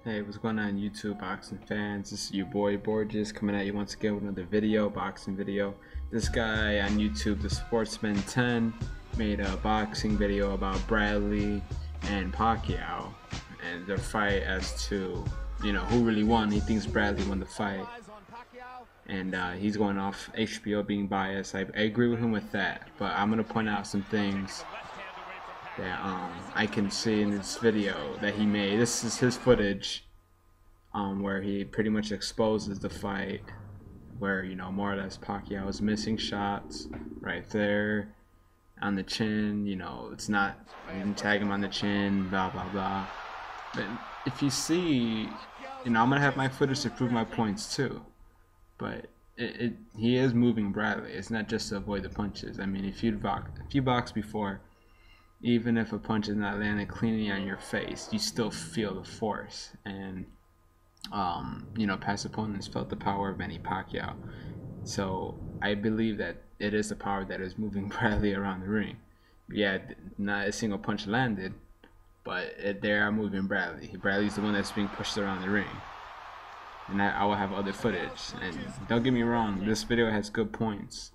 Hey, what's going on YouTube boxing fans? This is your boy Borges coming at you once again with another video, boxing video. This guy on YouTube, the Sportsman 10, made a boxing video about Bradley and Pacquiao and their fight as to, who really won. He thinks Bradley won the fight. And he's going off HBO being biased. I agree with him with that, but I'm going to point out some things that I can see in this video that he made. This is his footage where he pretty much exposes the fight, where more or less Pacquiao is missing shots right there on the chin. It's not, I didn't tag him on the chin, blah blah blah. But if you see, I'm gonna have my footage to prove my points too. But he is moving Bradley. It's not just to avoid the punches. I mean, if you box before, even if a punch is not landing cleanly on your face, you still feel the force. And past opponents felt the power of Manny Pacquiao. So I believe that it is the power that is moving Bradley around the ring. Yeah, not a single punch landed, but they are moving Bradley. Bradley's the one that's being pushed around the ring. And I will have other footage. And don't get me wrong, this video has good points,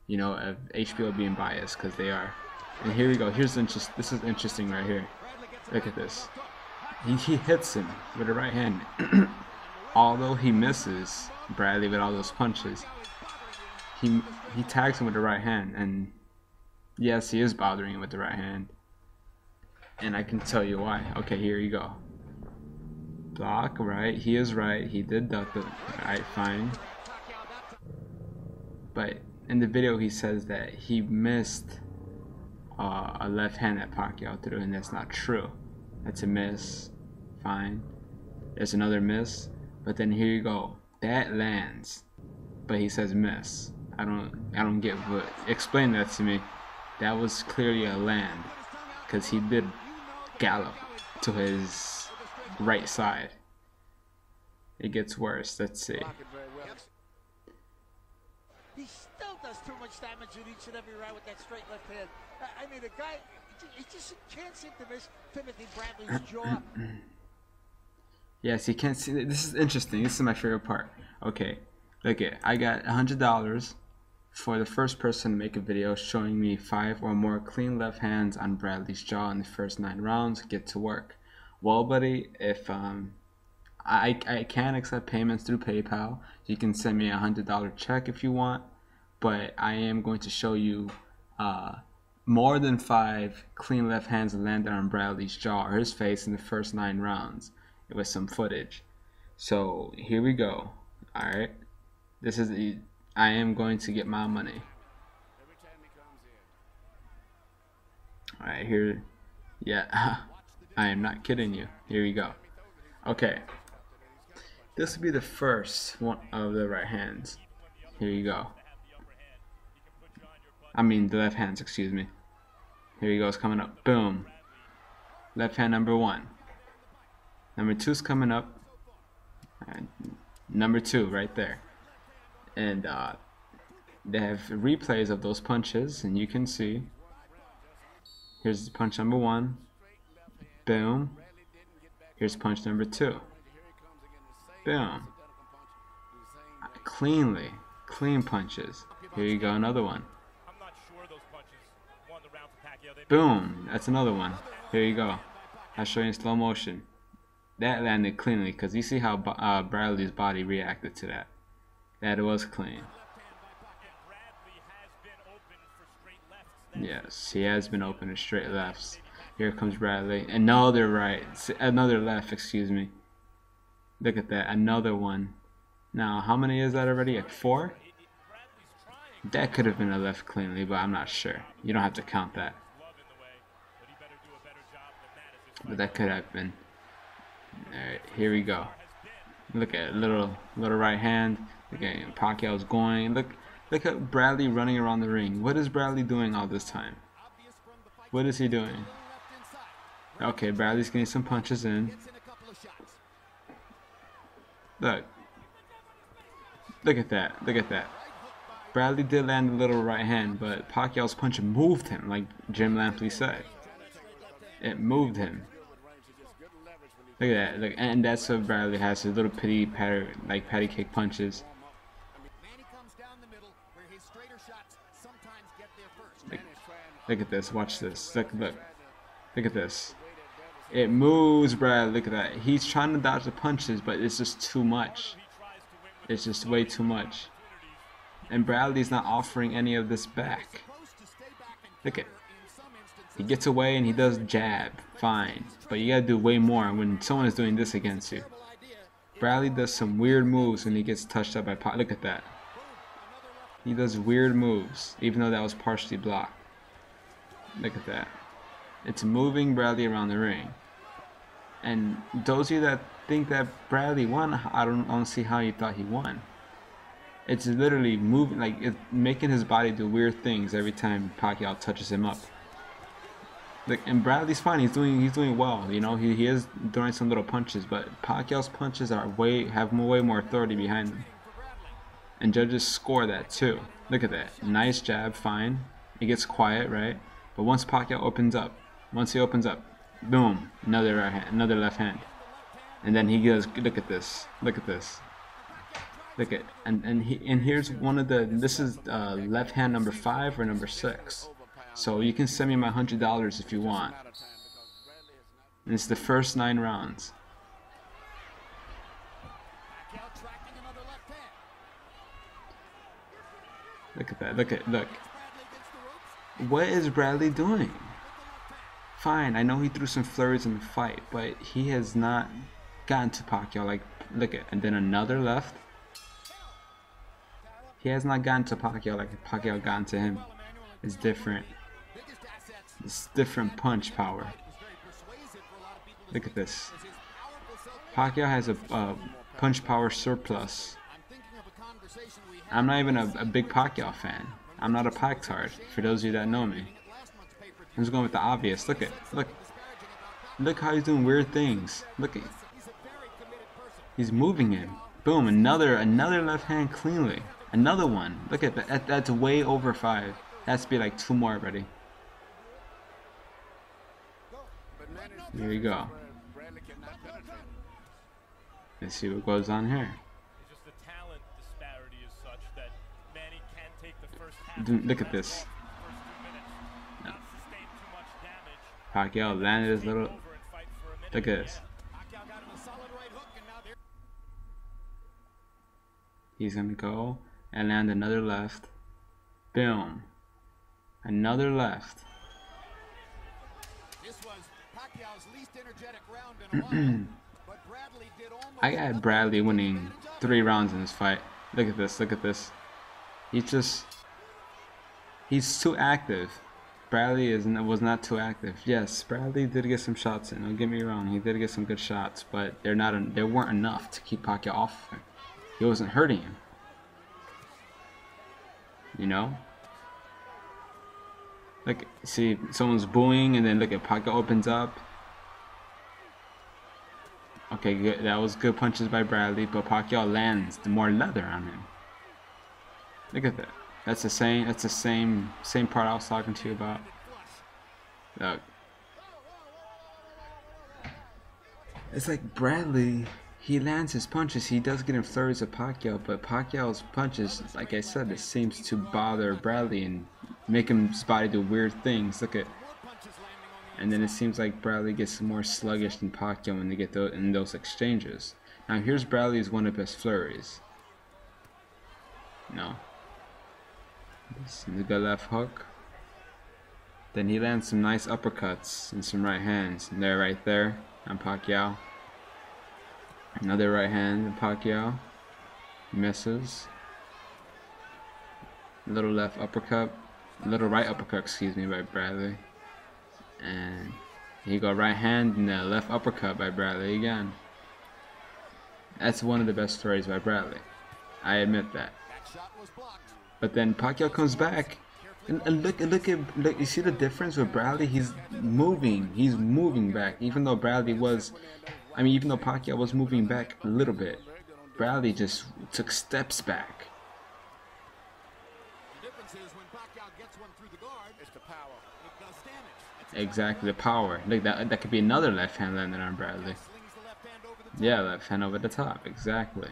of HBO being biased, because they are. And here we go. This is interesting right here. Look at this. He hits him with the right hand. Although he misses Bradley with all those punches, he tags him with the right hand. And yes, he is bothering him with the right hand. And I can tell you why. Okay, here you go. Block, right? He is right. He did duck it. Alright, fine. But in the video, he says that he missed a left hand that Pacquiao threw, and that's not true. That's a miss. Fine. There's another miss, but then here you go. That lands, but he says miss. I don't get what. Explain that to me. That was clearly a land, because he did gallop to his right side. It gets worse. Let's see. He still does too much damage in each and every round with that straight left hand. I mean, the guy, he just can't seem to miss Timothy Bradley's jaw. Yes, he can't see. This is interesting. This is my favorite part. Okay, look it. I got $100 for the first person to make a video showing me 5 or more clean left hands on Bradley's jaw in the first 9 rounds. Get to work. Well, buddy, if I can accept payments through PayPal. You can send me $100 check if you want, but I am going to show you more than 5 clean left hands landed on Bradley's jaw or his face in the first 9 rounds with some footage. So here we go. All right, I am going to get my money. All right, here, yeah. I am not kidding you. Here we go. Okay. This will be the first one of the right hands. Here you go. I mean the left hands, excuse me. Here you go, it's coming up. Boom. Left hand number 1. Number 2's coming up. And number 2 right there. And they have replays of those punches, and you can see. Here's punch number 1. Boom. Here's punch number 2. Boom. Clean punches. Here you go, another one. Boom. That's another one. Here you go. I'll show you in slow motion. That landed cleanly, because you see how Bradley's body reacted to that. That was clean. Yes, he has been open to straight lefts. Here comes Bradley. Another right. Another left, excuse me. Look at that. Another one. Now, how many is that already? At 4? That could have been a left cleanly, but I'm not sure. You don't have to count that. But that could have been. Alright, here we go. Look at it. Little right hand. Look at Pacquiao's going. Look at Bradley running around the ring. What is Bradley doing all this time? What is he doing? Okay, Bradley's getting some punches in. Look at that. Look at that. Bradley did land a little right hand, but Pacquiao's punch moved him, like Jim Lampley said. It moved him. Look at that. Look, and that's what Bradley has. His little patty cake punches. Look, look at this. Watch this. Look at this. It moves, Brad. Look at that. He's trying to dodge the punches, but it's just too much. It's just way too much. And Bradley's not offering any of this back. Look at it. He gets away and he does jab. Fine. But you gotta do way more when someone is doing this against you. Bradley does some weird moves when he gets touched up by Pacquiao. Look at that. He does weird moves, even though that was partially blocked. Look at that. It's moving Bradley around the ring. And those of you that think that Bradley won, I don't see how you thought he won. It's literally moving, like it's making his body do weird things every time Pacquiao touches him up. Like, and Bradley's fine. He's doing well. You know, he is throwing some little punches, but Pacquiao's punches have way more authority behind them. And judges score that too. Look at that. Nice jab, fine. It gets quiet, right? But once Pacquiao opens up, boom, another right hand, another left hand. And then he goes, look at this. Look at this. Look at, and here's one of the, this is left hand number 5 or number 6. So you can send me my $100 if you want. And it's the first 9 rounds. Look at that. Look. What is Bradley doing? Fine, I know he threw some flurries in the fight, but he has not gotten to Pacquiao. Like, look at, and then another left. He has not gotten to Pacquiao like Pacquiao gotten to him. It's different. It's different punch power. Look at this. Pacquiao has a punch power surplus. I'm not even a big Pacquiao fan. I'm not a Pac-tard, for those of you that know me. I'm just going with the obvious. Look how he's doing weird things. Look at, he's moving him. Boom, another left hand cleanly. Another one. Look at that. That's way over 5. That has to be like 2 more already. Here we go. Let's see what goes on here. Look at this. No. Pacquiao landed his little. Look at this. He's gonna go and land another left. Boom. Another left. I got Bradley winning 3 rounds in this fight. Look at this. Look at this. He's too active. Bradley was not too active. Yes, Bradley did get some shots in. Don't get me wrong. He did get some good shots, but they weren't enough to keep Pacquiao off of him. He wasn't hurting him. You know? Look, see, someone's booing, and then look at Pacquiao opens up. Okay, good. That was good punches by Bradley, but Pacquiao lands more leather on him. Look at that. That's the same part I was talking to you about. Look. It's like Bradley, he lands his punches. He does get in flurries of Pacquiao, but Pacquiao's punches, like I said, it seems to bother Bradley and make his body do weird things. Look at, and then it seems like Bradley gets more sluggish than Pacquiao when they get in those exchanges. Now here's Bradley's one of his flurries. No. The good left hook. Then he lands some nice uppercuts and some right hands. And they're right there on Pacquiao. Another right hand on Pacquiao. Misses. Little left uppercut. Little right uppercut, excuse me, by Bradley. And he got right hand and the left uppercut by Bradley again. That's one of the best flurries by Bradley. I admit that. But then Pacquiao comes back, and look, you see the difference with Bradley? He's moving back, even though even though Pacquiao was moving back a little bit, Bradley just took steps back. Exactly, the power. Like that could be another left hand landed on Bradley. Yeah, left hand over the top, exactly.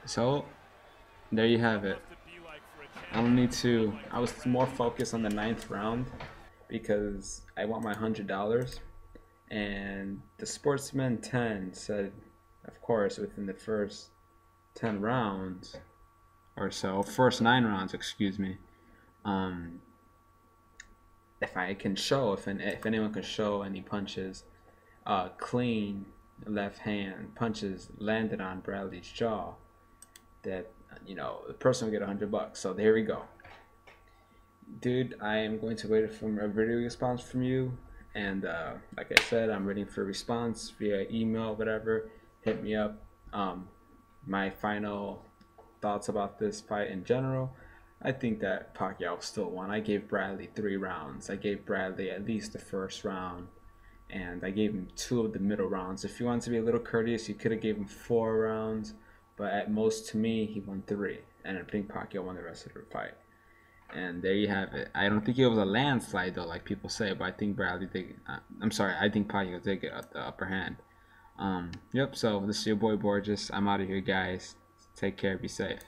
So there you have it. I don't need to. I was more focused on the 9th round because I want my $100. And the Sportsman 10 said, of course, within the first 10 rounds or so, first 9 rounds, excuse me, if I can show, if anyone can show any punches, clean left hand punches landed on Bradley's jaw, that the person will get $100. So there we go, dude. I am going to wait for a video response from you, and like I said, I'm waiting for a response via email, whatever. Hit me up. My final thoughts about this fight in general. I think that Pacquiao still won. I gave Bradley 3 rounds. I gave Bradley at least the first round, and I gave him 2 of the middle rounds. If you want to be a little courteous, you could have gave him 4 rounds, but at most, to me, he won 3, and I think Pacquiao won the rest of the fight. And there you have it. I don't think it was a landslide though, like people say, but I think Bradley did. I'm sorry, I think Pacquiao did get the upper hand. Yep. So this is your boy Borges. I'm out of here, guys. Take care. Be safe.